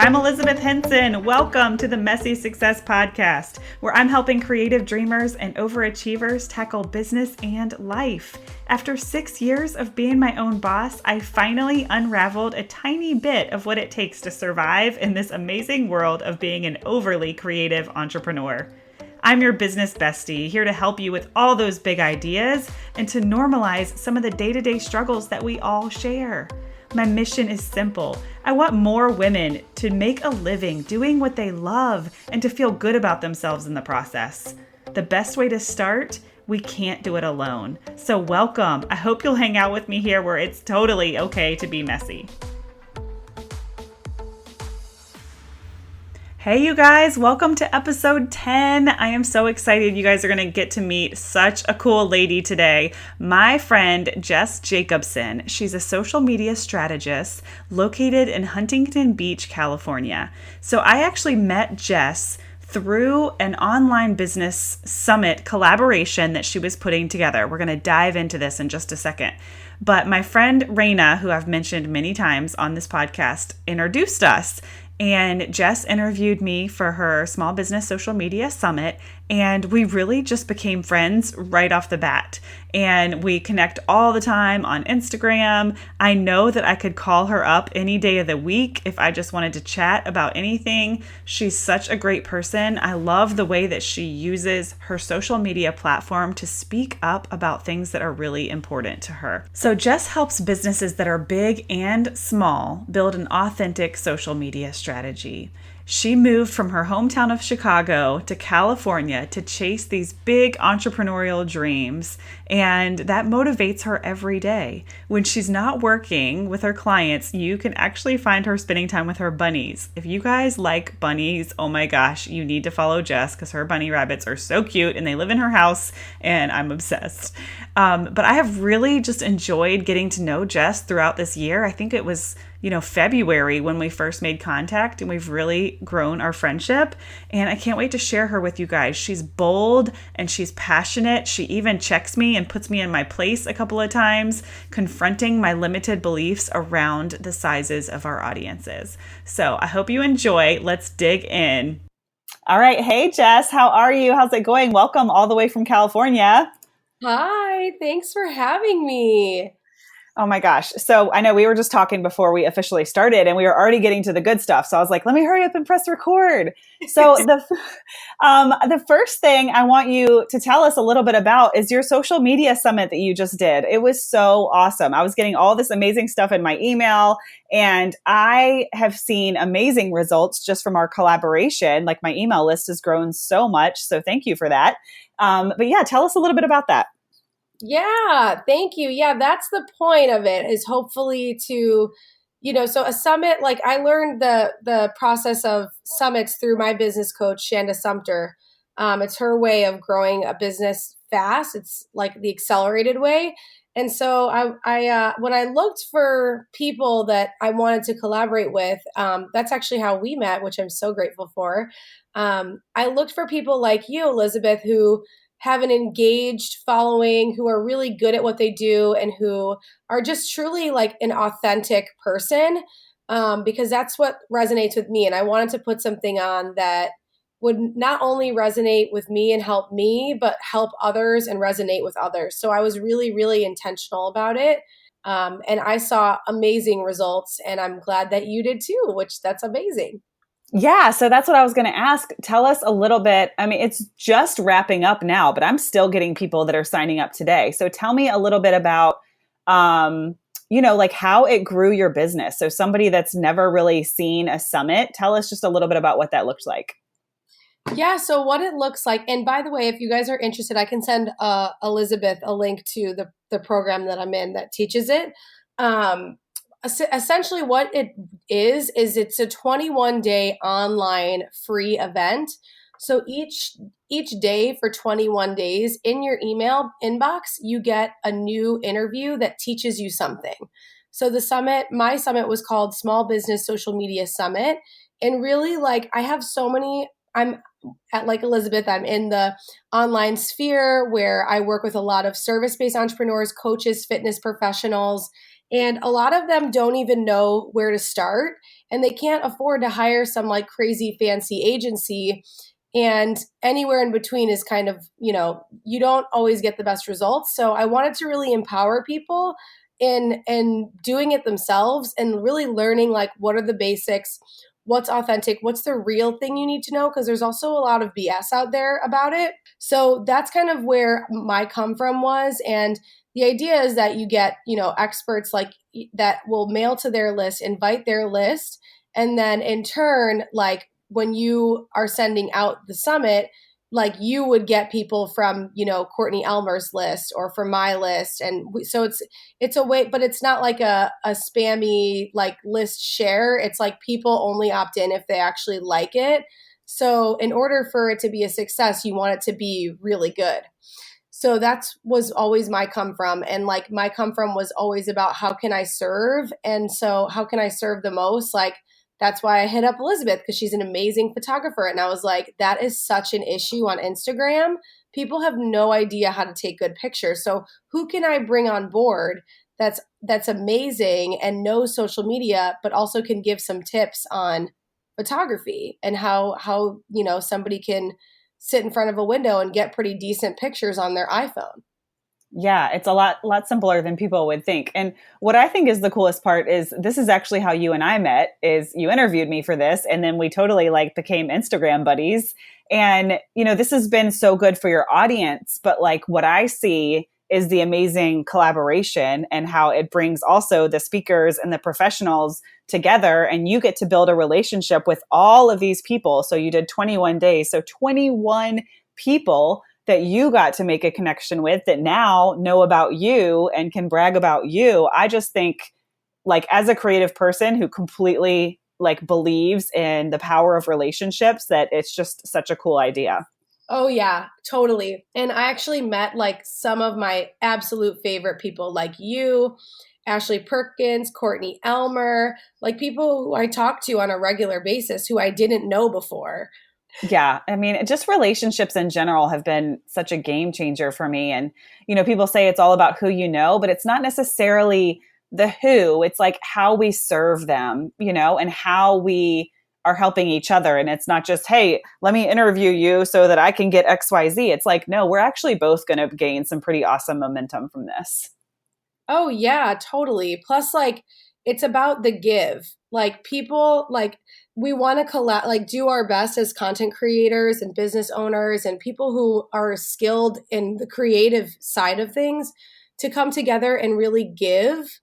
I'm Elizabeth Henson. Welcome to the Messy Success Podcast, where I'm helping creative dreamers and overachievers tackle business and life. After 6 years of being my own boss, I finally unraveled a tiny bit of what it takes to survive in this amazing world of being an overly creative entrepreneur. I'm your business bestie, here to help you with all those big ideas and to normalize some of the day-to-day struggles that we all share. My mission is simple. I want more women to make a living doing what they love and to feel good about themselves in the process. The best way to start? We can't do it alone. So welcome. I hope you'll hang out with me here where it's totally okay to be messy. Hey, you guys, welcome to episode 10. I am so excited. You guys are going to get to meet such a cool lady today. My friend, Jess Jacobsen. She's a social media strategist located in Huntington Beach, California. So I actually met Jess through an online business summit collaboration that she was putting together. We're going to dive into this in just a second. But my friend Raina, who I've mentioned many times on this podcast, introduced us. And Jess interviewed me for her small business social media summit, and we really just became friends right off the bat. And we connect all the time on Instagram. I know that I could call her up any day of the week if I just wanted to chat about anything. She's such a great person. I love the way that she uses her social media platform to speak up about things that are really important to her. So Jess helps businesses that are big and small build an authentic social media strategy. She moved from her hometown of Chicago to California to chase these big entrepreneurial dreams, and that motivates her every day. When she's not working with her clients, you can actually find her spending time with her bunnies. If you guys like bunnies, oh my gosh, you need to follow Jess because her bunny rabbits are so cute and they live in her house, and I'm obsessed. But I have really just enjoyed getting to know Jess throughout this year. I think it was February when we first made contact, and we've really grown our friendship. And I can't wait to share her with you guys. She's bold and she's passionate. She even checks me and puts me in my place a couple of times, confronting my limited beliefs around the sizes of our audiences. So I hope you enjoy. Let's dig in. All right. Hey, Jess, how are you? How's it going? Welcome all the way from California. Hi, thanks for having me. Oh my gosh. So I know we were just talking before we officially started and we were already getting to the good stuff. So I was like, let me hurry up and press record. So the first thing I want you to tell us a little bit about is your social media summit that you just did. It was so awesome. I was getting all this amazing stuff in my email, and I have seen amazing results just from our collaboration. Like, my email list has grown so much. So thank you for that. But yeah, tell us a little bit about that. Yeah, thank you. Yeah, that's the point of it, is hopefully to, so a summit, like I learned the process of summits through my business coach, Shanda Sumter. It's her way of growing a business fast. It's like the accelerated way. And so I when I looked for people that I wanted to collaborate with, that's actually how we met, which I'm so grateful for. I looked for people like you, Elizabeth, who have an engaged following, who are really good at what they do, and who are just truly like an authentic person, because that's what resonates with me. And I wanted to put something on that would not only resonate with me and help me, but help others and resonate with others. So I was really, really intentional about it. And I saw amazing results, and I'm glad that you did too, which that's amazing. Yeah, so that's what I was going to ask. Tell us a little bit. I mean, it's just wrapping up now, but I'm still getting people that are signing up today. So tell me a little bit about, like how it grew your business. So somebody that's never really seen a summit, tell us just a little bit about what that looks like. Yeah, so what it looks like, and by the way, if you guys are interested, I can send Elizabeth a link to the program that I'm in that teaches it. Essentially what it is it's a 21-day online free event. So each day for 21 days in your email inbox, you get a new interview that teaches you something. So my summit was called Small Business Social Media Summit. And really, like, I have so many, I'm at, like Elizabeth, I'm in the online sphere where I work with a lot of service-based entrepreneurs, coaches, fitness professionals, and a lot of them don't even know where to start. and they can't afford to hire some like crazy fancy agency. And anywhere in between is kind of, you don't always get the best results. So I wanted to really empower people in doing it themselves and really learning like what are the basics, what's authentic, what's the real thing you need to know, because there's also a lot of BS out there about it. So that's kind of where my come from was. And the idea is that you get, experts like that will mail to their list, invite their list, and then in turn, like when you are sending out the summit, like you would get people from, Courtney Elmer's list or from my list. And so it's a way, but it's not like a spammy like list share. It's like people only opt in if they actually like it. So in order for it to be a success, you want it to be really good. So that's was always my come from. And like my come from was always about how can I serve? And so how can I serve the most? Like that's why I hit up Elizabeth, because she's an amazing photographer. And I was like, that is such an issue on Instagram. People have no idea how to take good pictures. So who can I bring on board that's amazing and knows social media, but also can give some tips on photography and how somebody can sit in front of a window and get pretty decent pictures on their iPhone. Yeah, it's a lot simpler than people would think. And what I think is the coolest part is this is actually how you and I met. Is you interviewed me for this, and then we totally like became Instagram buddies. And this has been so good for your audience, but like what I see is the amazing collaboration and how it brings also the speakers and the professionals together, and you get to build a relationship with all of these people. So you did 21 days, so 21 people that you got to make a connection with that now know about you and can brag about you. I just think, like, as a creative person who completely like believes in the power of relationships, that it's just such a cool idea. Oh yeah, totally. And I actually met like some of my absolute favorite people like you, Ashley Perkins, Courtney Elmer, like people who I talk to on a regular basis who I didn't know before. Yeah. I mean, just relationships in general have been such a game changer for me. And, people say it's all about who you know, but it's not necessarily the who. It's like how we serve them, and how we are helping each other. And it's not just, hey, let me interview you so that I can get XYZ. It's like, no, we're actually both going to gain some pretty awesome momentum from this. Oh yeah, totally. Plus like it's about the give. Like people like we want to like do our best as content creators and business owners and people who are skilled in the creative side of things to come together and really give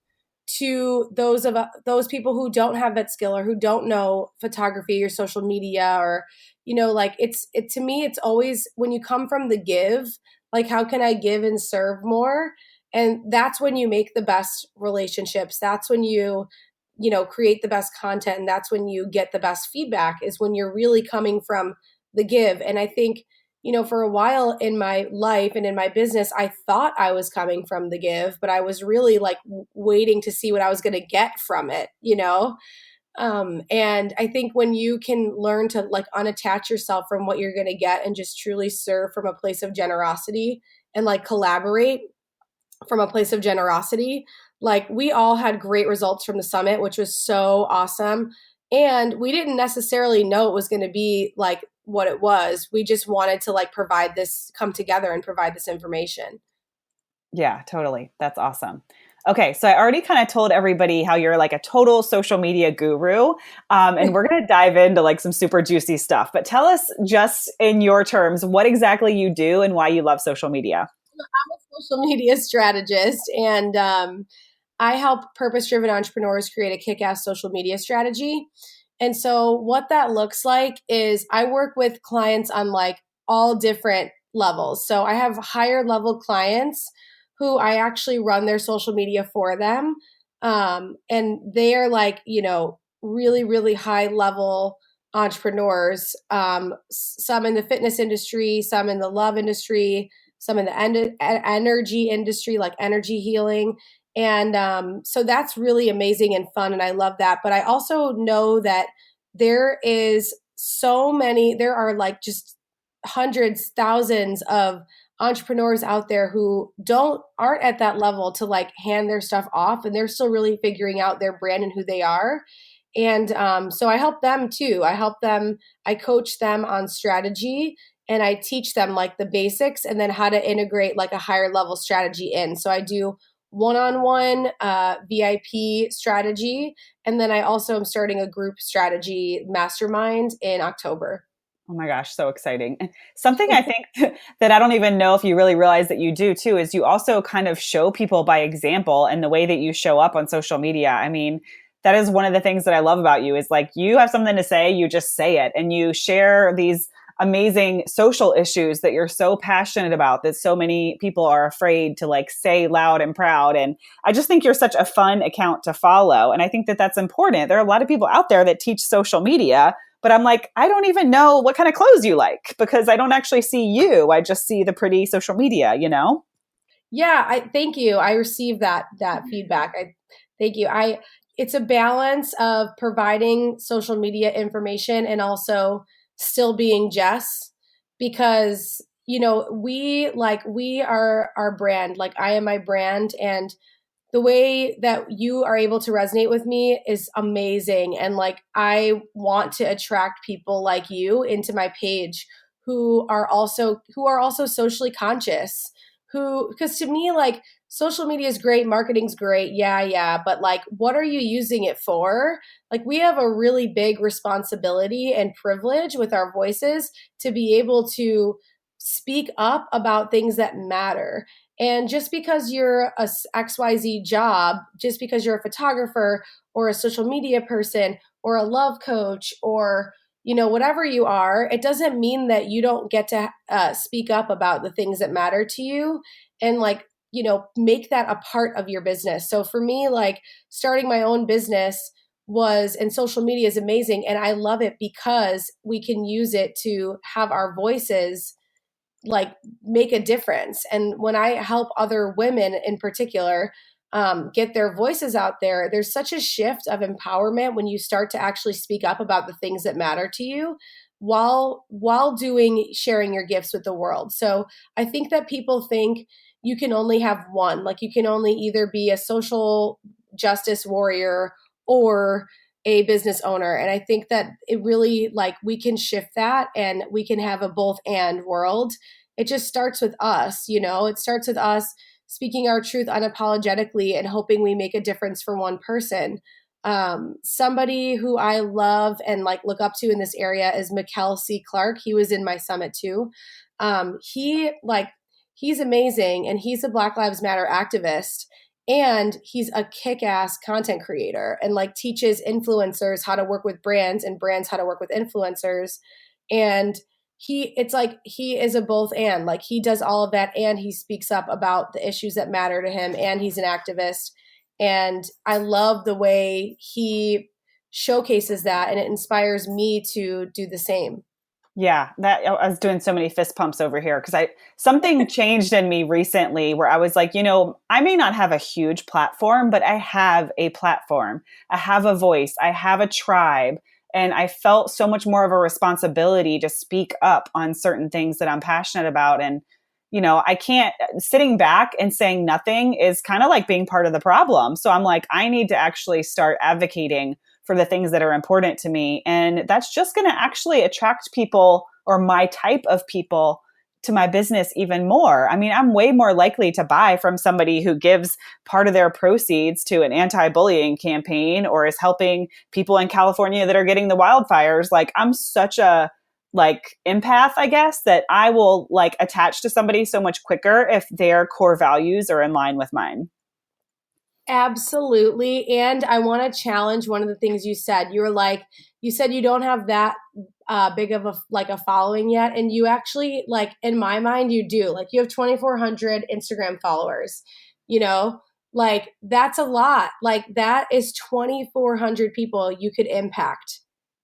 to those people who don't have that skill or who don't know photography or social media or like it to me it's always when you come from the give, like how can I give and serve more, and that's when you make the best relationships. That's when you create the best content, and that's when you get the best feedback, is when you're really coming from the give. And I think for a while in my life and in my business, I thought I was coming from the give, but I was really like waiting to see what I was going to get from it. And I think when you can learn to like unattach yourself from what you're going to get and just truly serve from a place of generosity and like collaborate from a place of generosity, like we all had great results from the summit, which was so awesome. And we didn't necessarily know it was going to be like what it was. We just wanted to like provide this, come together and provide this information. Yeah, totally. That's awesome. Okay, so I already kind of told everybody how you're like a total social media guru, and we're going to dive into like some super juicy stuff. But tell us, just in your terms, what exactly you do and why you love social media. I'm a social media strategist, and I help purpose driven entrepreneurs create a kick ass social media strategy. And so, what that looks like is I work with clients on like all different levels. So, I have higher level clients who I actually run their social media for them. And they are like, really, really high level entrepreneurs, some in the fitness industry, some in the love industry, some in the energy industry, like energy healing. And so that's really amazing and fun. And I love that. But I also know that there are like just hundreds, thousands of entrepreneurs out there who aren't at that level to like hand their stuff off, and they're still really figuring out their brand and who they are. And so I help them too. I coach them on strategy, and I teach them like the basics and then how to integrate like a higher level strategy in. So I do one-on-one VIP strategy. And then I also am starting a group strategy mastermind in October. Oh my gosh, so exciting. And something I think that I don't even know if you really realize that you do too is you also kind of show people by example and the way that you show up on social media. I mean, that is one of the things that I love about you is like you have something to say, you just say it and you share these amazing social issues that you're so passionate about that so many people are afraid to like say loud and proud. And I just think you're such a fun account to follow. And I think that that's important. There are a lot of people out there that teach social media, but I'm like, I don't even know what kind of clothes you like because I don't actually see you. I just see the pretty social media, you know? Yeah, I thank you. I received that feedback. I thank you. I It's a balance of providing social media information and also still being Jess, because we are our brand. Like I am my brand, and the way that you are able to resonate with me is amazing. And like I want to attract people like you into my page who are also socially conscious, who, because to me, like, social media is great, marketing's great, yeah, but like what are you using it for? Like we have a really big responsibility and privilege with our voices to be able to speak up about things that matter. And just because you're a XYZ job, just because you're a photographer or a social media person or a love coach or whatever you are, it doesn't mean that you don't get to speak up about the things that matter to you, and like make that a part of your business. So for me, like, starting my own business was, and social media is amazing, and I love it because we can use it to have our voices like make a difference. And when I help other women in particular get their voices out there, there's such a shift of empowerment when you start to actually speak up about the things that matter to you while doing sharing your gifts with the world. So I think that people think you can only have one, like you can only either be a social justice warrior or a business owner. And I think that it really, like, we can shift that and we can have a both and world. It just starts with us, it starts with us speaking our truth unapologetically and hoping we make a difference for one person. Somebody who I love and like look up to in this area is Mikkel C. Clark. He was in my summit too. He's amazing, and he's a Black Lives Matter activist, and he's a kick-ass content creator and like teaches influencers how to work with brands and brands how to work with influencers. And it's like he is a both and, like, he does all of that and he speaks up about the issues that matter to him, and he's an activist. And I love the way he showcases that, and it inspires me to do the same. Yeah, that I was doing so many fist pumps over here because I something changed in me recently where I was like, I may not have a huge platform, but I have a platform. I have a voice. I have a tribe. And I felt so much more of a responsibility to speak up on certain things that I'm passionate about. And, I can't, sitting back and saying nothing is kind of like being part of the problem. So I'm like, I need to actually start advocating for the things that are important to me. And that's just going to actually attract people, or my type of people, to my business even more. I mean, I'm way more likely to buy from somebody who gives part of their proceeds to an anti-bullying campaign or is helping people in California that are getting the wildfires. Like, I'm such a empath, I guess, that I will attach to somebody so much quicker if their core values are in line with mine. Absolutely. And I want to challenge one of the things you said. You said you don't have that big of a following yet. And you actually, like, in my mind, you do. Like, you have 2,400 Instagram followers, like, that's a lot. Like, that is 2,400 people you could impact.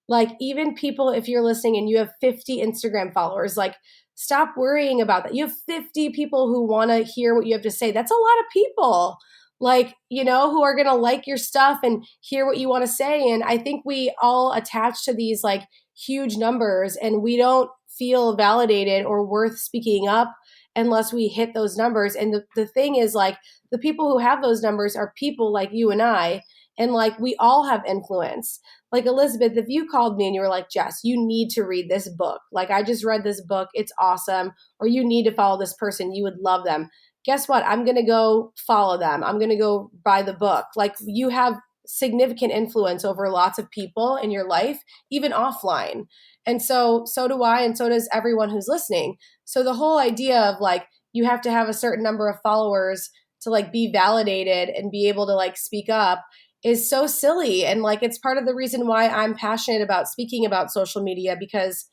Like, even people, if you're listening and you have 50 Instagram followers, like, stop worrying about that. You have 50 people who want to hear what you have to say. That's a lot of people, like, who are going to like your stuff and hear what you want to say. And I think we all attach to these like huge numbers, and we don't feel validated or worth speaking up unless we hit those numbers. And the thing is, like, the people who have those numbers are people like you and I. And like, we all have influence. Like, Elizabeth, if you called me and you were like, Jess, you need to read this book. Like, I just read this book. It's awesome. Or you need to follow this person. You would love them. Guess what? I'm going to go follow them. I'm going to go buy the book. Like, you have significant influence over lots of people in your life, even offline. And so do I, and so does everyone who's listening. So the whole idea of like, you have to have a certain number of followers to like be validated and be able to like speak up is so silly. And like, it's part of the reason why I'm passionate about speaking about social media, because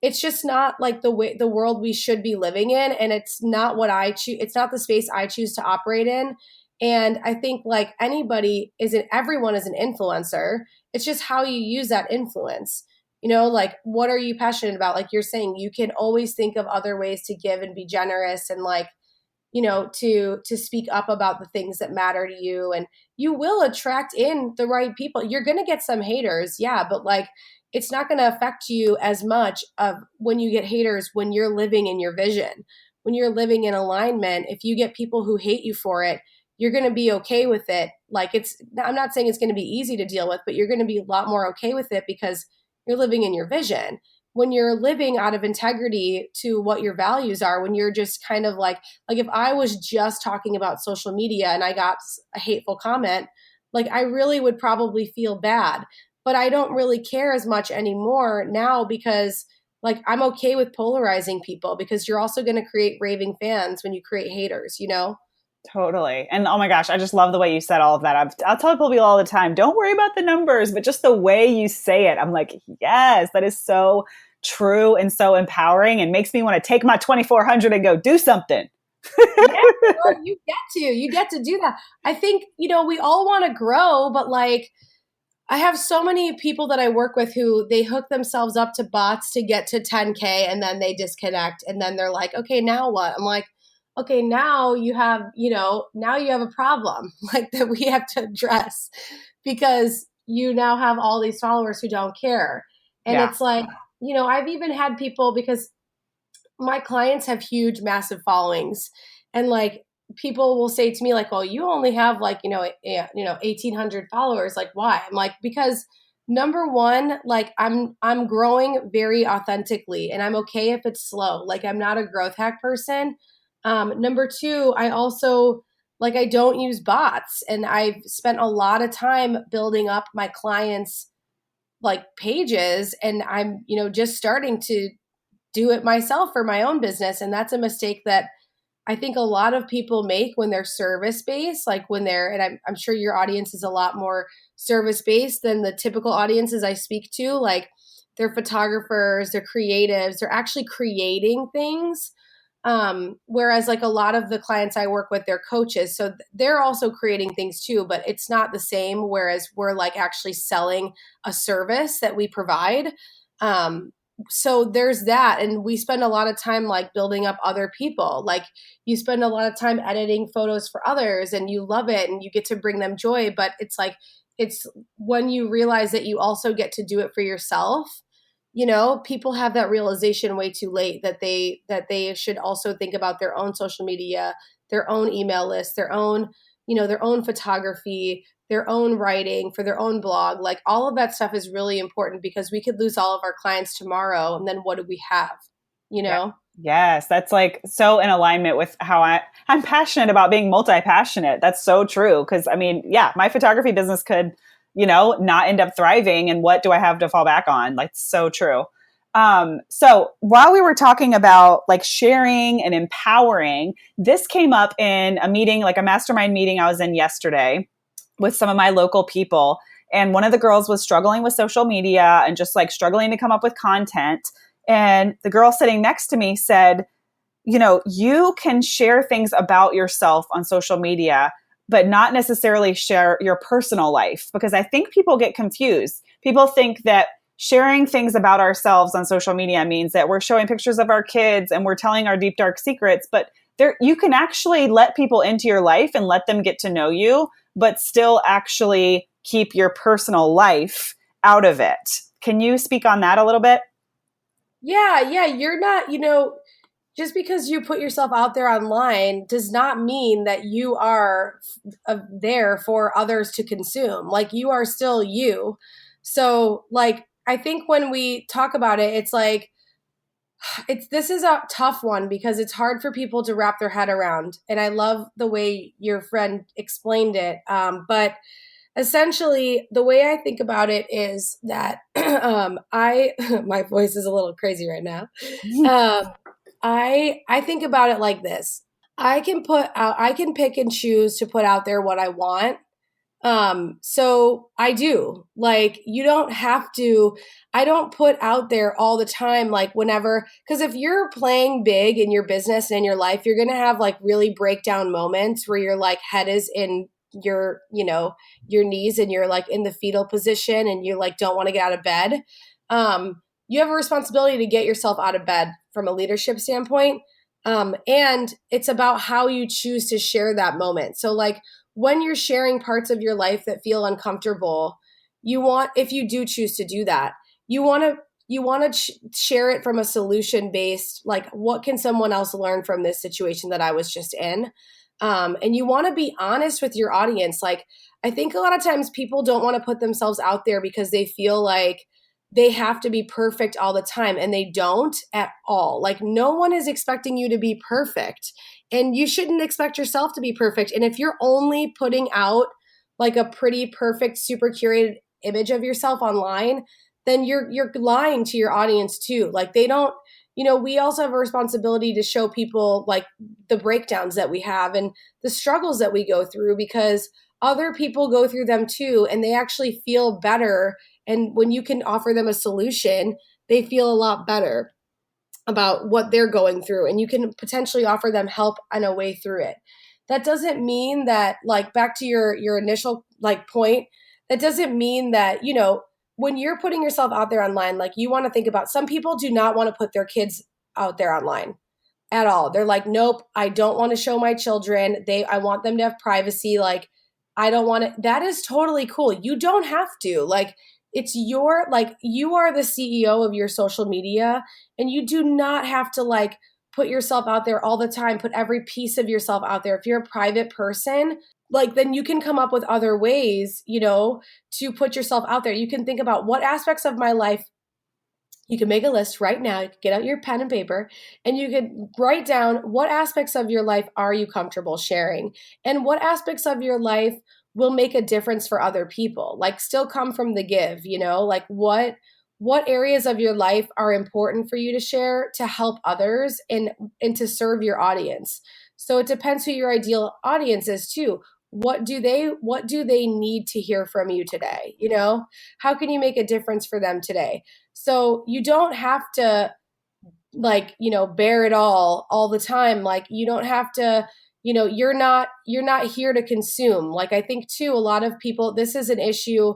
it's just not like the world we should be living in, and it's not what I choose. It's not the space I choose to operate in. And I think like everyone is an influencer. It's just how you use that influence. Like, what are you passionate about? Like you're saying, you can always think of other ways to give and be generous, and like, to speak up about the things that matter to you, and you will attract in the right people. You're going to get some haters, yeah, but like, it's not going to affect you as much of when you get haters, when you're living in your vision, when you're living in alignment. If you get people who hate you for it, you're going to be okay with it. Like, I'm not saying it's going to be easy to deal with, but you're going to be a lot more okay with it because you're living in your vision. When you're living out of integrity to what your values are, when you're just kind of like if I was just talking about social media and I got a hateful comment, like I really would probably feel bad. But I don't really care as much anymore now, because like I'm okay with polarizing people, because you're also going to create raving fans when you create haters. Totally. And oh my gosh, I just love the way you said all of that. I'll tell people all the time, don't worry about the numbers, but just the way you say it. I'm like, yes, that is so true and so empowering, and makes me want to take my 2,400 and go do something. Yeah, well, you get to do that. I think, we all want to grow, but like, I have so many people that I work with who they hook themselves up to bots to get to 10K, and then they disconnect, and then they're like, okay, now what? I'm like, okay, now you have, now you have a problem like that we have to address, because you now have all these followers who don't care. And Yeah. it's like, I've even had people, because my clients have huge, massive followings, and like, people will say to me like, well, you only have like, 1,800 followers. Like, why? I'm like, because number one, like I'm growing very authentically, and I'm okay if it's slow. Like, I'm not a growth hack person. Number two, I also like, I don't use bots, and I've spent a lot of time building up my clients like pages, and I'm, just starting to do it myself for my own business. And that's a mistake that I think a lot of people make when they're service based, like when and I'm sure your audience is a lot more service based than the typical audiences I speak to. Like, they're photographers, they're creatives, they're actually creating things. Whereas like a lot of the clients I work with, they're coaches. So they're also creating things too, but it's not the same. Whereas we're like actually selling a service that we provide. So there's that. And we spend a lot of time like building up other people. Like, you spend a lot of time editing photos for others, and you love it and you get to bring them joy. But it's like, it's when you realize that you also get to do it for yourself. People have that realization way too late, that they should also think about their own social media, their own email list, their own, their own photography, their own writing for their own blog. Like, all of that stuff is really important, because we could lose all of our clients tomorrow, and then what do we have? You Yeah. know? Yes, that's like so in alignment with how I'm passionate about being multi-passionate. That's so true. Cause I mean, yeah, my photography business could, not end up thriving. And what do I have to fall back on? Like, so true. So while we were talking about like sharing and empowering, this came up in a meeting, like a mastermind meeting I was in yesterday with some of my local people. And one of the girls was struggling with social media and just like struggling to come up with content. And the girl sitting next to me said, you can share things about yourself on social media, but not necessarily share your personal life. Because I think people get confused. People think that sharing things about ourselves on social media means that we're showing pictures of our kids and we're telling our deep, dark secrets. But you can actually let people into your life and let them get to know you, but still actually keep your personal life out of it. Can you speak on that a little bit? Yeah. You're not, just because you put yourself out there online does not mean that you are there for others to consume. Like, you are still you. So like, I think when we talk about it, it's like, this is a tough one because it's hard for people to wrap their head around. And I love the way your friend explained it. But essentially, the way I think about it is that I my voice is a little crazy right now. Um, I think about it like this. I can pick and choose to put out there what I want. So I do. Like, you don't have to, I don't put out there all the time, like whenever, because if you're playing big in your business and in your life, you're going to have like really breakdown moments where your like head is in your, your knees, and you're like in the fetal position and you like don't want to get out of bed. You have a responsibility to get yourself out of bed from a leadership standpoint. And it's about how you choose to share that moment. So like, when you're sharing parts of your life that feel uncomfortable, if you do choose to do that, you want to share it from a solution based, like, what can someone else learn from this situation that I was just in? And you want to be honest with your audience. Like, I think a lot of times people don't want to put themselves out there because they feel like they have to be perfect all the time, and they don't at all. Like, no one is expecting you to be perfect, and you shouldn't expect yourself to be perfect. And if you're only putting out like a pretty perfect, super curated image of yourself online, then you're lying to your audience too. Like, they don't, we also have a responsibility to show people like the breakdowns that we have and the struggles that we go through, because other people go through them too, and they actually feel better. And when you can offer them a solution, they feel a lot better about what they're going through, and you can potentially offer them help on a way through it. That doesn't mean that, like, back to your initial like point, that doesn't mean that, when you're putting yourself out there online, like, you want to think about, some people do not want to put their kids out there online at all. They're like, nope, I don't want to show my children. I want them to have privacy. Like, I don't want it. That is totally cool. You don't have to. Like, it's you are the CEO of your social media, and you do not have to like put yourself out there all the time, put every piece of yourself out there. If you're a private person, like, then you can come up with other ways, to put yourself out there. You can think about, what aspects of my life. You can make a list right now. You can get out your pen and paper, and you can write down, what aspects of your life are you comfortable sharing, and what aspects of your life will make a difference for other people. Like, still come from the give, like, what areas of your life are important for you to share to help others and to serve your audience. So it depends who your ideal audience is too. What do they need to hear from you today? How can you make a difference for them today? So you don't have to, like, bear it all the time. Like, you don't have to, you're not here to consume. Like, I think too, a lot of people, this is an issue.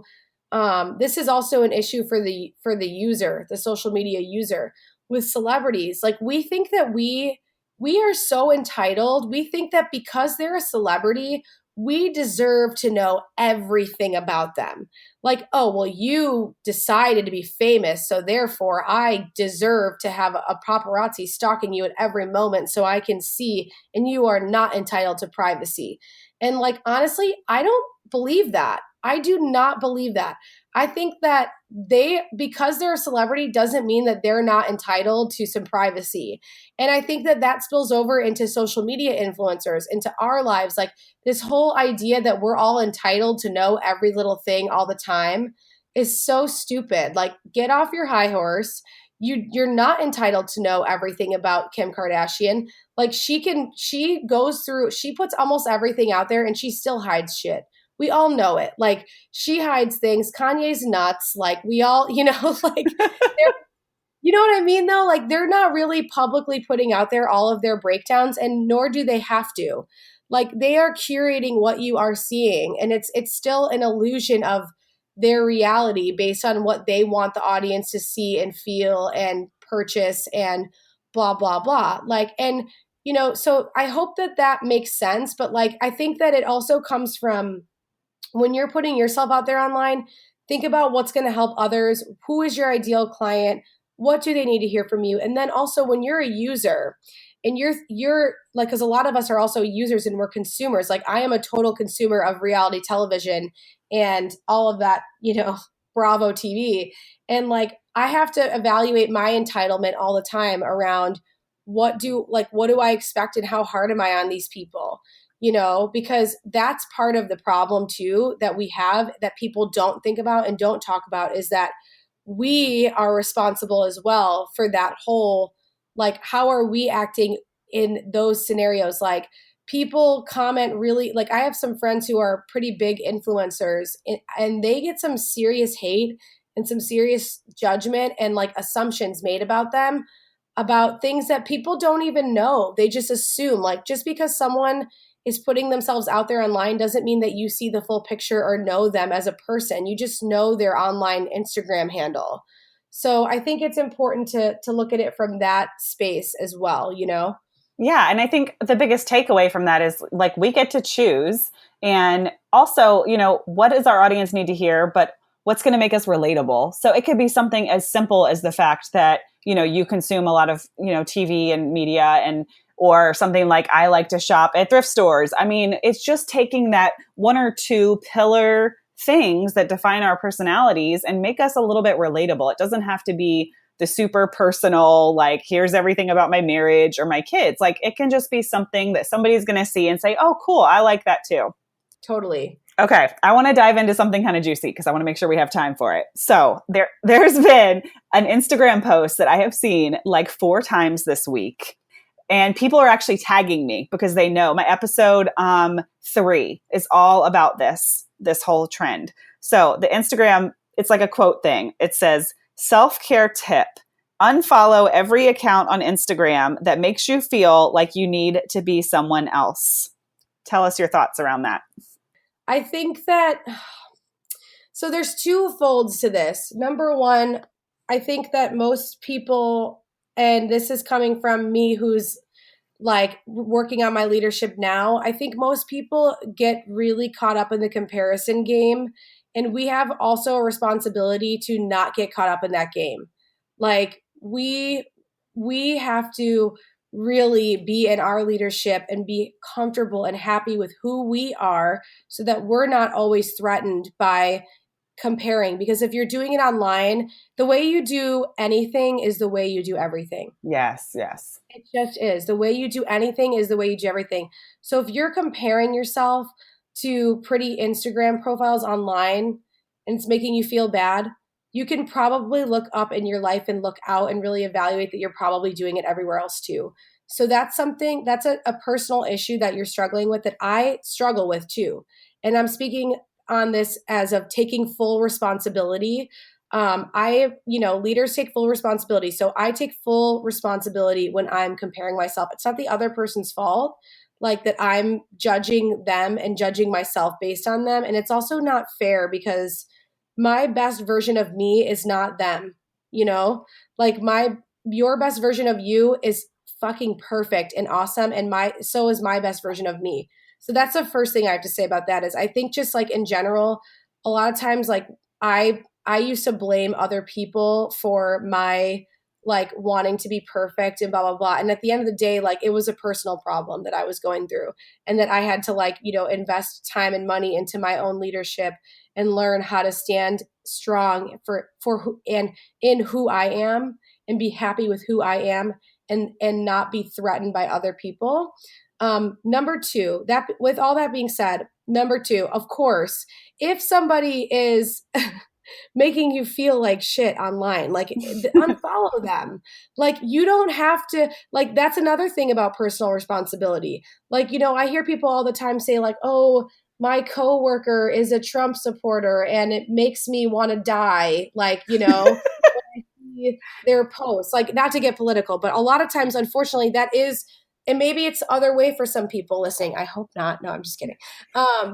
This is also an issue for the user, the social media user, with celebrities. Like, we think that we are so entitled. We think that because they're a celebrity, we deserve to know everything about them. Like, oh, well, you decided to be famous, so therefore I deserve to have a paparazzi stalking you at every moment so I can see, and you are not entitled to privacy. And like, honestly, I don't believe that. I do not believe that. I think that because they're a celebrity doesn't mean that they're not entitled to some privacy. And I think that spills over into social media influencers, into our lives. Like, this whole idea that we're all entitled to know every little thing all the time is so stupid. Like, get off your high horse. You're not entitled to know everything about Kim Kardashian. Like, she puts almost everything out there, and she still hides shit. We all know it. Like, she hides things. Kanye's nuts. Like, we all, like, you know what I mean, though? Like, they're not really publicly putting out there all of their breakdowns, and nor do they have to. Like, they are curating what you are seeing, and it's still an illusion of their reality based on what they want the audience to see and feel and purchase and blah, blah, blah. Like, and, so I hope that makes sense. But like, I think that it also comes from, when you're putting yourself out there online, think about what's going to help others. Who is your ideal client? What do they need to hear from you? And then also, when you're a user, And you're like, because a lot of us are also users and we're consumers. Like I am a total consumer of reality television and all of that, Bravo TV. And like I have to evaluate my entitlement all the time around what do I expect and how hard am I on these people? Because that's part of the problem too that we have that people don't think about and don't talk about is that we are responsible as well for that whole, like, how are we acting in those scenarios? Like, people comment really, like, I have some friends who are pretty big influencers and they get some serious hate and some serious judgment and like assumptions made about them about things that people don't even know. They just assume, like, just because someone is putting themselves out there online doesn't mean that you see the full picture or know them as a person. You just know their online Instagram handle. So I think it's important to look at it from that space as well. Yeah. And I think the biggest takeaway from that is like we get to choose. And also, what does our audience need to hear? But what's going to make us relatable? So it could be something as simple as the fact that, you consume a lot of, TV and media or something like I like to shop at thrift stores. I mean, it's just taking that one or two pillar things that define our personalities and make us a little bit relatable. It doesn't have to be the super personal, like, here's everything about my marriage or my kids. Like, it can just be something that somebody's going to see and say, oh, cool, I like that too. Totally. Okay, I want to dive into something kind of juicy because I want to make sure we have time for it. So there's been an Instagram post that I have seen like 4 times this week. And people are actually tagging me because they know my episode 3 is all about this whole trend. So the Instagram, it's like a quote thing. It says, self-care tip: unfollow every account on Instagram that makes you feel like you need to be someone else. Tell us your thoughts around that. I think that, so there's 2 folds to this. Number one, I think that most people, and this is coming from me who's like working on my leadership now, I think most people get really caught up in the comparison game. And we have also a responsibility to not get caught up in that game. Like we have to really be in our leadership and be comfortable and happy with who we are so that we're not always threatened by comparing. Because if you're doing it online, the way you do anything is the way you do everything. Yes. It just is. The way you do anything is the way you do everything. So if you're comparing yourself to pretty Instagram profiles online and it's making you feel bad, you can probably look up in your life and look out and really evaluate that you're probably doing it everywhere else too. So that's a personal issue that you're struggling with that I struggle with too. And I'm speaking on this as of taking full responsibility. Leaders take full responsibility. So I take full responsibility when I'm comparing myself. It's not the other person's fault, like that I'm judging them and judging myself based on them. And it's also not fair because my best version of me is not them, like your best version of you is fucking perfect and awesome. And so is my best version of me. So that's the first thing I have to say about that is I think just like in general, a lot of times, like I used to blame other people for my like wanting to be perfect and blah, blah, blah. And at the end of the day, like it was a personal problem that I was going through and that I had to like, invest time and money into my own leadership and learn how to stand strong for who, and in who I am and be happy with who I am and not be threatened by other people. Number 2, that with all that being said, number 2, of course, if somebody is making you feel like shit online, like unfollow them. Like you don't have to, like that's another thing about personal responsibility. Like, I hear people all the time say like, oh, my coworker is a Trump supporter and it makes me want to die. Like, when I see their posts, like not to get political, but a lot of times, unfortunately, that is, and maybe it's the other way for some people listening. I hope not. No, I'm just kidding.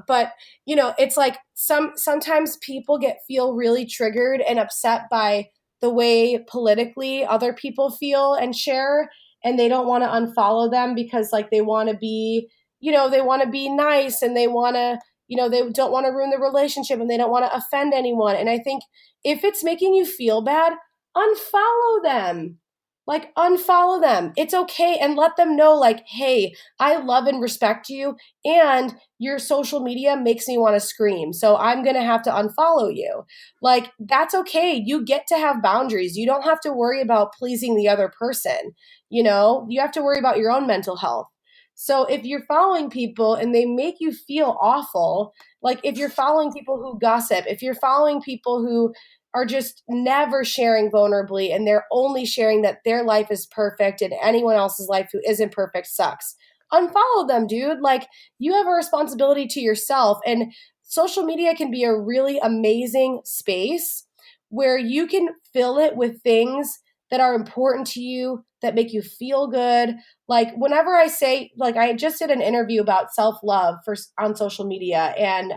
But it's like sometimes people feel really triggered and upset by the way politically other people feel and share, and they don't want to unfollow them because like they want to be, they want to be nice and they want to, they don't want to ruin the relationship and they don't want to offend anyone. And I think if it's making you feel bad, unfollow them. like unfollow them. It's okay. And let them know, like, hey, I love and respect you. And your social media makes me want to scream. So I'm going to have to unfollow you. Like, that's okay. You get to have boundaries. You don't have to worry about pleasing the other person. You have to worry about your own mental health. So if you're following people and they make you feel awful, like if you're following people who gossip, if you're following people who are just never sharing vulnerably and they're only sharing that their life is perfect and anyone else's life who isn't perfect sucks. Unfollow them, dude. Like, you have a responsibility to yourself, and social media can be a really amazing space where you can fill it with things that are important to you, that make you feel good. Like, whenever I say, like, I just did an interview about self-love for on social media, and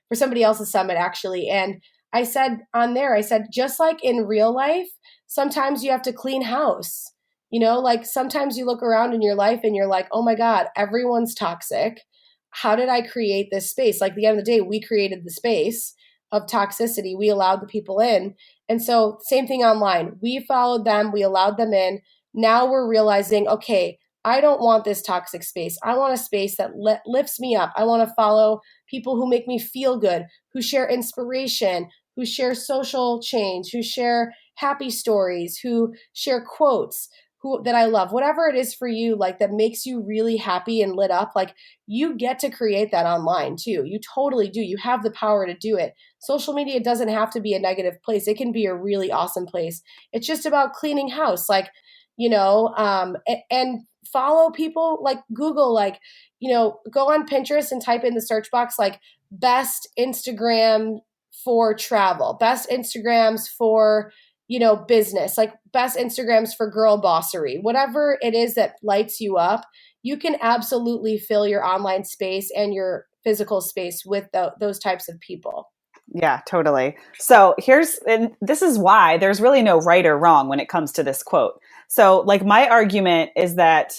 for somebody else's summit actually. And I said on there, I said, just like in real life, sometimes you have to clean house. Like sometimes you look around in your life and you're like, oh my God, everyone's toxic. How did I create this space? Like, at the end of the day, we created the space of toxicity. We allowed the people in. And so, same thing online. We followed them, we allowed them in. Now we're realizing, okay, I don't want this toxic space. I want a space that lifts me up. I want to follow people who make me feel good, who share inspiration, who share social change, who share happy stories, who share quotes, who that I love. Whatever it is for you, like that makes you really happy and lit up, like you get to create that online too. You totally do. You have the power to do it. Social media doesn't have to be a negative place. It can be a really awesome place. It's just about cleaning house, like, and follow people, like Google, like, go on Pinterest and type in the search box, like best Instagram for travel, best Instagrams for, business, like best Instagrams for girl bossery, whatever it is that lights you up. You can absolutely fill your online space and your physical space with those types of people. Yeah, totally. So and this is why there's really no right or wrong when it comes to this quote. So, like, my argument is that,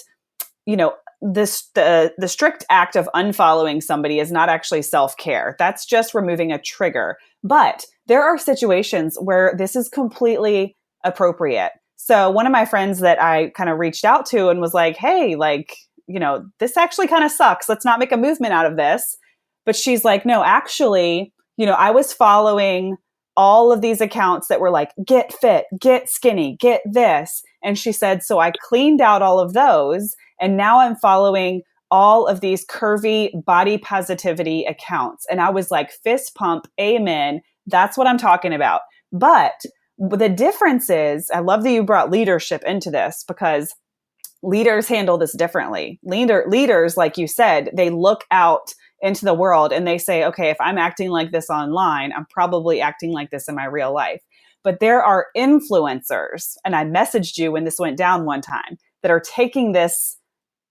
the strict act of unfollowing somebody is not actually self-care. That's just removing a trigger. But there are situations where this is completely appropriate. So one of my friends that I kind of reached out to and was like, hey, like, this actually kind of sucks. Let's not make a movement out of this. But she's like, no, actually, I was following all of these accounts that were like, get fit, get skinny, get this. And she said, so I cleaned out all of those. And now I'm following all of these curvy body positivity accounts. And I was like, fist pump, amen. That's what I'm talking about. But the difference is, I love that you brought leadership into this, because leaders handle this differently. Leaders, like you said, they look out into the world and they say, okay, if I'm acting like this online, I'm probably acting like this in my real life. But there are influencers, and I messaged you when this went down one time, that are taking this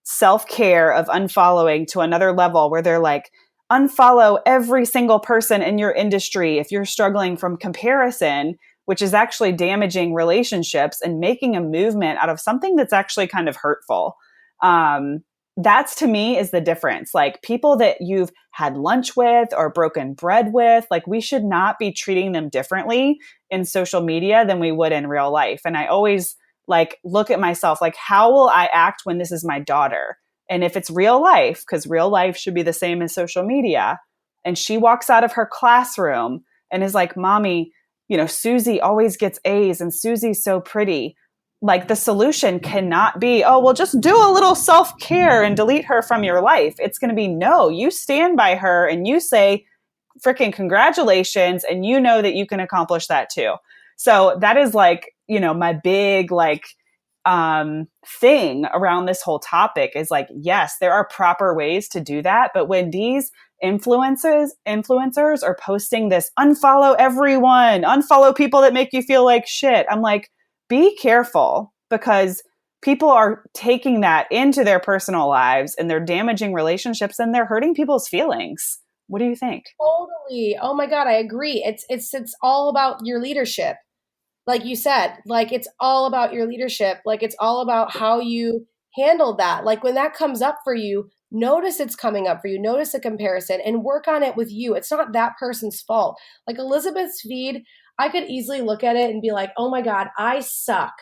self-care of unfollowing to another level, where they're like, unfollow every single person in your industry if you're struggling from comparison, which is actually damaging relationships and making a movement out of something that's actually kind of hurtful. That's, to me, is the difference. Like, people that you've had lunch with or broken bread with, like, we should not be treating them differently in social media than we would in real life. And I always like look at myself, like, how will I act when this is my daughter? And if it's real life, because real life should be the same as social media, and she walks out of her classroom and is like, mommy, Susie always gets A's and Susie's so pretty. Like, the solution cannot be, oh, well, just do a little self-care and delete her from your life. It's going to be, no, you stand by her and you say, freaking congratulations. And you know that you can accomplish that too. So that is like, my big, like, thing around this whole topic is like, yes, there are proper ways to do that. But when these influencers are posting this, unfollow everyone, unfollow people that make you feel like shit, I'm like, be careful, because people are taking that into their personal lives and they're damaging relationships and they're hurting people's feelings. What do you think? Totally. Oh my God, I agree. It's all about your leadership. Like you said, like it's all about your leadership. Like it's all about how you handle that. Like when that comes up for you, notice it's coming up for you. Notice the comparison and work on it with you. It's not that person's fault. Like Elizabeth's feed, I could easily look at it and be like, oh my God, I suck.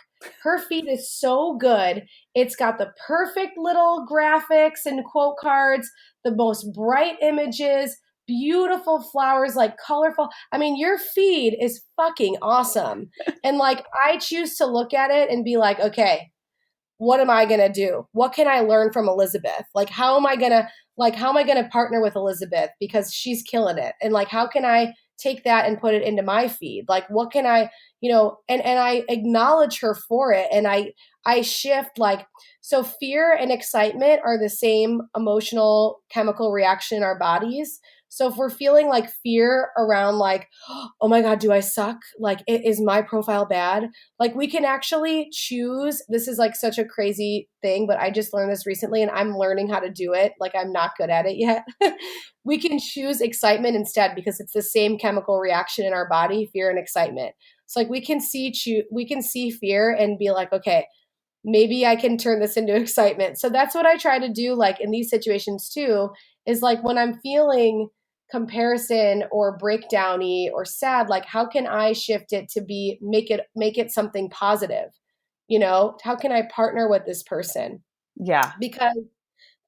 Her feed is so good. It's got the perfect little graphics and quote cards, the most bright images, beautiful flowers, like colorful. I mean, your feed is fucking awesome. And like, I choose to look at it and be like, okay, what am I going to do? What can I learn from Elizabeth? Like, how am I going to partner with Elizabeth because she's killing it? And like, how can I take that and put it into my feed? Like, what can I, and I acknowledge her for it. And I shift like, so fear and excitement are the same emotional chemical reaction in our bodies. So if we're feeling like fear around like, oh my God, do I suck? Like, is my profile bad? Like we can actually choose. This is like such a crazy thing, but I just learned this recently and I'm learning how to do it. Like I'm not good at it yet. We can choose excitement instead because it's the same chemical reaction in our body, fear and excitement. So like we can see fear and be like, okay, maybe I can turn this into excitement. So that's what I try to do like in these situations too, is like when I'm feeling comparison or breakdowny or sad, like how can I shift it to be make it something positive? How can I partner with this person? Yeah. Because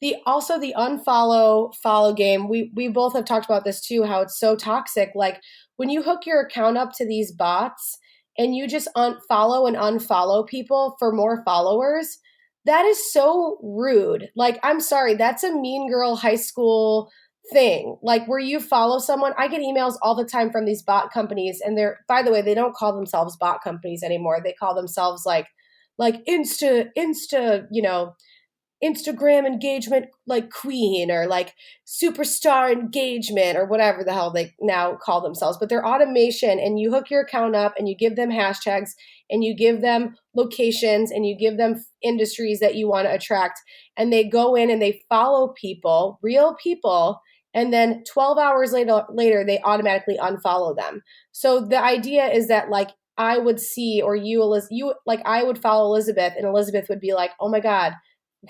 the unfollow follow game, we both have talked about this too, how it's so toxic. Like when you hook your account up to these bots and you just follow and unfollow people for more followers, that is so rude. Like I'm sorry, that's a mean girl high school thing. Like where you follow someone. I get emails all the time from these bot companies, and they're, by the way, they don't call themselves bot companies anymore. They call themselves like insta Instagram engagement like queen, or like superstar engagement, or whatever the hell they now call themselves. But they're automation, and you hook your account up and you give them hashtags and you give them locations and you give them industries that you want to attract. And they go in and they follow people, real people. And then 12 hours later, they automatically unfollow them. So the idea is that like I would see, or you like I would follow Elizabeth, and Elizabeth would be like, oh my God,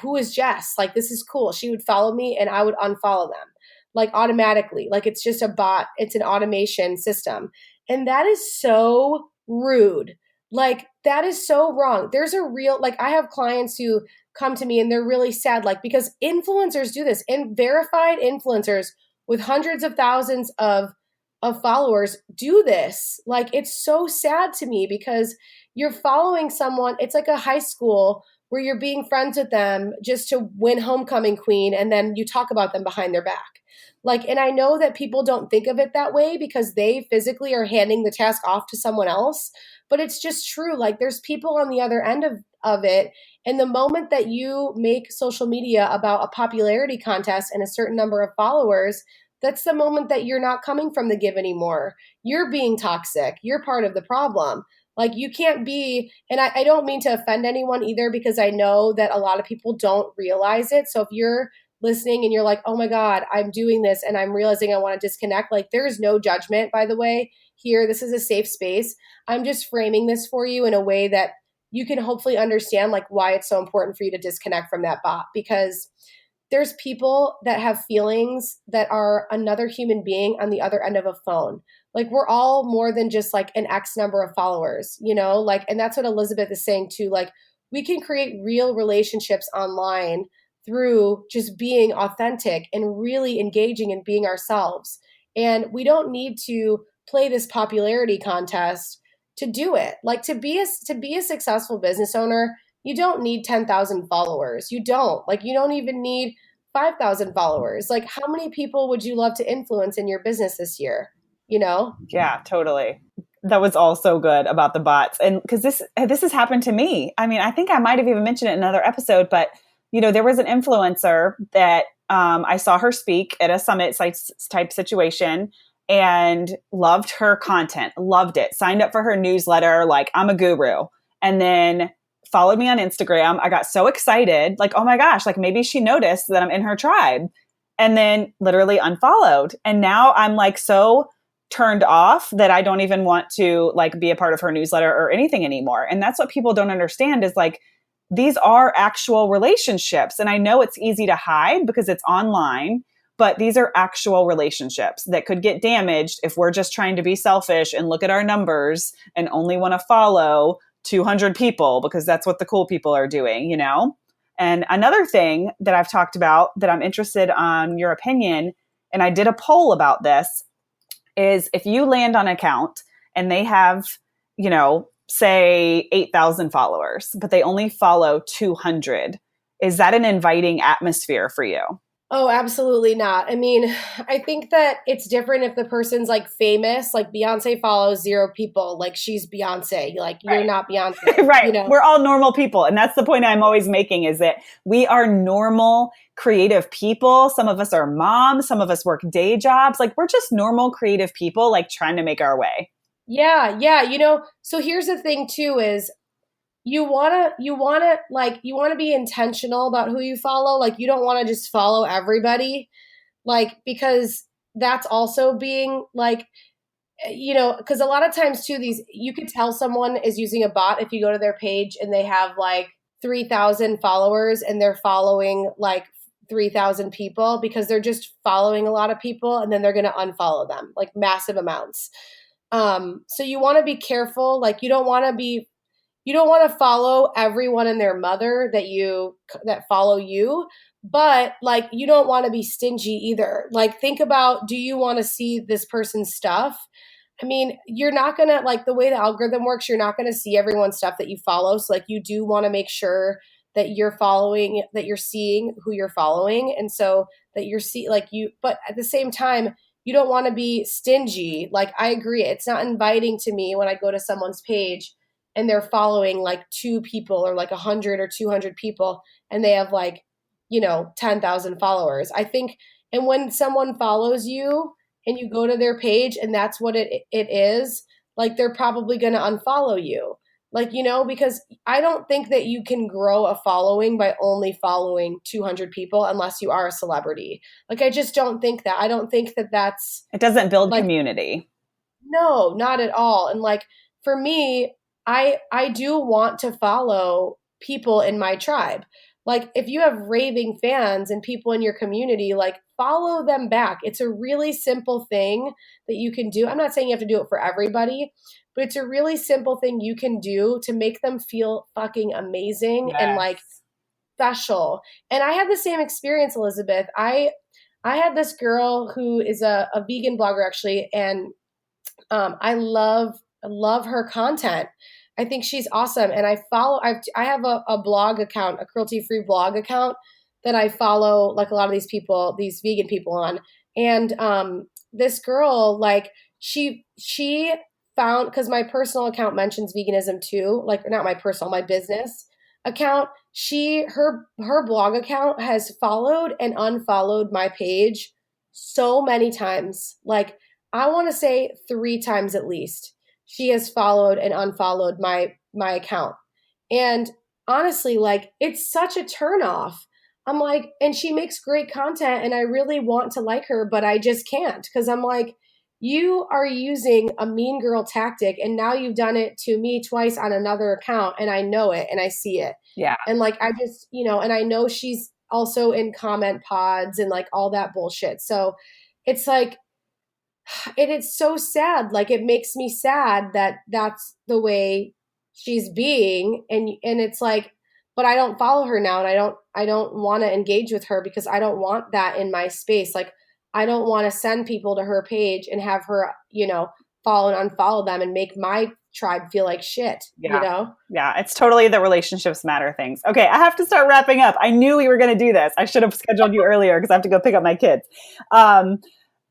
who is Jess? Like, this is cool. She would follow me and I would unfollow them like automatically. Like, it's just a bot, it's an automation system. And that is so rude. Like, that is so wrong. There's a real, like, I have clients who come to me and they're really sad, like, because influencers do this, and verified influencers with hundreds of thousands of followers do this. Like, it's so sad to me because you're following someone. It's like a high school where you're being friends with them just to win homecoming queen, and then you talk about them behind their back. Like, and I know that people don't think of it that way because they physically are handing the task off to someone else, but it's just true. Like there's people on the other end of it. And the moment that you make social media about a popularity contest and a certain number of followers, that's the moment that you're not coming from the give anymore. You're being toxic. You're part of the problem. Like you can't be, and I don't mean to offend anyone either, because I know that a lot of people don't realize it. So if you're listening and you're like, oh my God, I'm doing this and I'm realizing I want to disconnect, like there is no judgment, by the way, here. This is a safe space. I'm just framing this for you in a way that you can hopefully understand like why it's so important for you to disconnect from that bot, because there's people that have feelings that are another human being on the other end of a phone. Like we're all more than just like an X number of followers, like, and that's what Elizabeth is saying too. Like we can create real relationships online through just being authentic and really engaging and being ourselves. And we don't need to play this popularity contest to do it. Like to be a successful business owner, you don't need 10,000 followers. You don't even need 5,000 followers. Like how many people would you love to influence in your business this year? You know? Yeah, totally. That was all so good about the bots. And because this has happened to me. I mean, I think I might have even mentioned it in another episode, but there was an influencer that I saw her speak at a summit type situation and loved her content, loved it, signed up for her newsletter, like I'm a guru. And then followed me on Instagram. I got so excited, like, oh my gosh, like maybe she noticed that I'm in her tribe. And then literally unfollowed. And now I'm like so turned off that I don't even want to like be a part of her newsletter or anything anymore. And that's what people don't understand is like, these are actual relationships. And I know it's easy to hide because it's online, but these are actual relationships that could get damaged if we're just trying to be selfish and look at our numbers and only want to follow 200 people because that's what the cool people are doing, you know? And another thing that I've talked about that I'm interested on your opinion, and I did a poll about this, is if you land on an account and they have, you know, say 8,000 followers, but they only follow 200, is that an inviting atmosphere for you? Oh, absolutely not. I mean, I think that it's different if the person's like famous, like Beyonce follows 0 people, like she's Beyonce, like you're not Beyonce, Right. you know? We're all normal people. And that's the point I'm always making, is that we are normal, creative people. Some of us are moms. Some of us work day jobs. Like we're just normal, creative people, like trying to make our way. Yeah, yeah. So here's the thing too is you wanna be intentional about who you follow. Like you don't want to just follow everybody, like because that's also being like because a lot of times too, these you could tell someone is using a bot if you go to their page and they have like 3,000 followers and they're following like 3,000 people because they're just following a lot of people and then they're going to unfollow them like massive amounts. So you want to be careful. Like you don't want to follow everyone and their mother that follow you, but like you don't want to be stingy either. Like think about, do you want to see this person's stuff? I mean, you're not going to, like, the way the algorithm works, you're not going to see everyone's stuff that you follow. So like you do want to make sure that you're seeing who you're following, and so that but at the same time you don't want to be stingy. Like I agree, it's not inviting to me when I go to someone's page and they're following like 2 people or like 100 or 200 people and they have like 10,000 followers, I think. And when someone follows you and you go to their page and that's what it is, like they're probably going to unfollow you. Like, because I don't think that you can grow a following by only following 200 people unless you are a celebrity. Like, I just don't think that. I don't think that that's It doesn't build like, community. no, not at all. And like for me, I do want to follow people in my tribe. Like if you have raving fans and people in your community, like follow them back. It's a really simple thing that you can do. I'm not saying you have to do it for everybody, but it's a really simple thing you can do to make them feel fucking amazing and Yes. like special. And I had the same experience, Elizabeth. I had this girl who is a vegan blogger actually, and I love her content. I think she's awesome, and I have a blog account, a cruelty free blog account that I follow like a lot of these people, these vegan people on, and this girl like she found, because my personal account mentions veganism too, like not my personal, my business account. Her blog account has followed and unfollowed my page so many times, like I want to say 3 times at least. She has followed and unfollowed my account. And honestly, like it's such a turnoff. I'm like, and she makes great content and I really want to like her, but I just can't, because I'm like, you are using a mean girl tactic and now you've done it to me twice on another account and I know it and I see it. Yeah. And like I just, and I know she's also in comment pods and like all that bullshit. So it's like, it's so sad. Like it makes me sad that that's the way she's being, and it's like, but I don't follow her now, and I don't want to engage with her because I don't want that in my space. Like I don't want to send people to her page and have her, follow and unfollow them and make my tribe feel like shit, Yeah. Yeah. It's totally the relationships matter things. Okay. I have to start wrapping up. I knew we were going to do this. I should have scheduled you earlier because I have to go pick up my kids.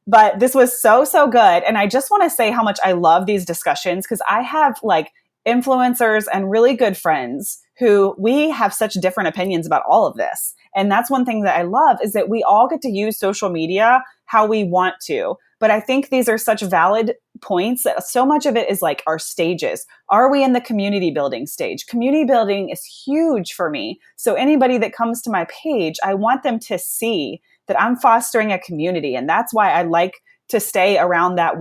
But this was so, so good. And I just want to say how much I love these discussions, because I have like influencers and really good friends who we have such different opinions about all of this. And that's one thing that I love, is that we all get to use social media how we want to. But I think these are such valid points that so much of it is like our stages. Are we in the community building stage? Community building is huge for me. So anybody that comes to my page, I want them to see that I'm fostering a community. And that's why I like to stay around that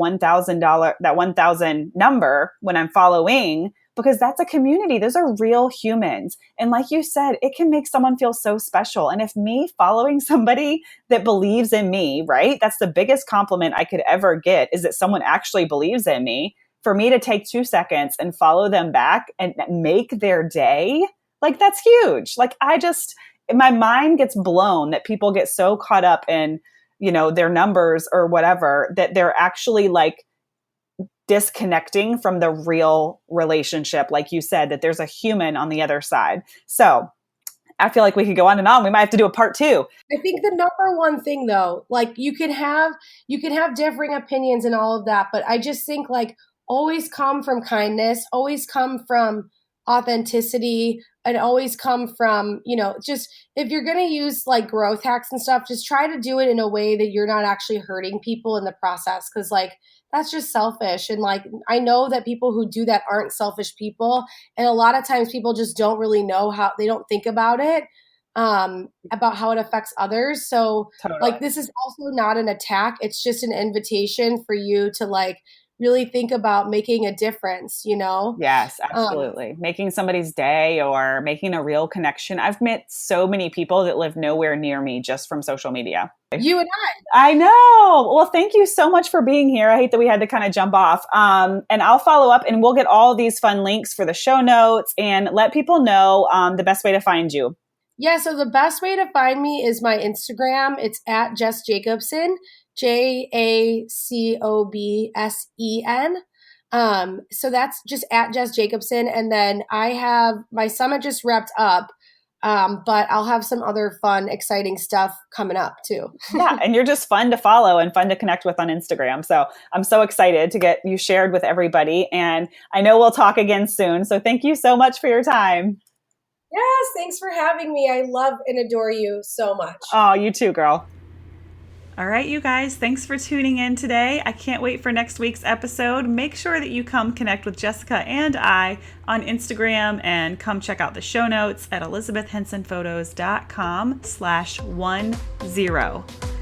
that 1,000 number when I'm following, because that's a community. Those are real humans. And like you said, it can make someone feel so special. And if me following somebody that believes in me, right? That's the biggest compliment I could ever get, is that someone actually believes in me. for me to take 2 seconds and follow them back and make their day, like that's huge. Like my mind gets blown that people get so caught up in, their numbers or whatever, that they're actually like disconnecting from the real relationship. Like you said, that there's a human on the other side. So I feel like we could go on and on. We might have to do a part 2. I think the number one thing though, like you can have differing opinions and all of that, but I just think like always come from kindness, always come from authenticity, and always come from, just if you're going to use like growth hacks and stuff, just try to do it in a way that you're not actually hurting people in the process. Cause like, that's just selfish. And like, I know that people who do that aren't selfish people. And a lot of times people just don't really know how, they don't think about it, about how it affects others. So Totally. like, this is also not an attack. It's just an invitation for you to like really think about making a difference, Yes, absolutely. Making somebody's day or making a real connection. I've met so many people that live nowhere near me just from social media. You and I. I know. Well, thank you so much for being here. I hate that we had to kind of jump off. And I'll follow up and we'll get all these fun links for the show notes and let people know the best way to find you. Yeah, so the best way to find me is my Instagram. It's at Jess Jacobsen, Jacobsen. So that's just at Jess Jacobsen. And then I have my summit just wrapped up. But I'll have some other fun, exciting stuff coming up too. Yeah, and you're just fun to follow and fun to connect with on Instagram. So I'm so excited to get you shared with everybody. And I know we'll talk again soon. So thank you so much for your time. Yes, thanks for having me. I love and adore you so much. Oh, you too, girl. All right, you guys, thanks for tuning in today. I can't wait for next week's episode. Make sure that you come connect with Jessica and I on Instagram and come check out the show notes at elizabethhensonphotos.com/10.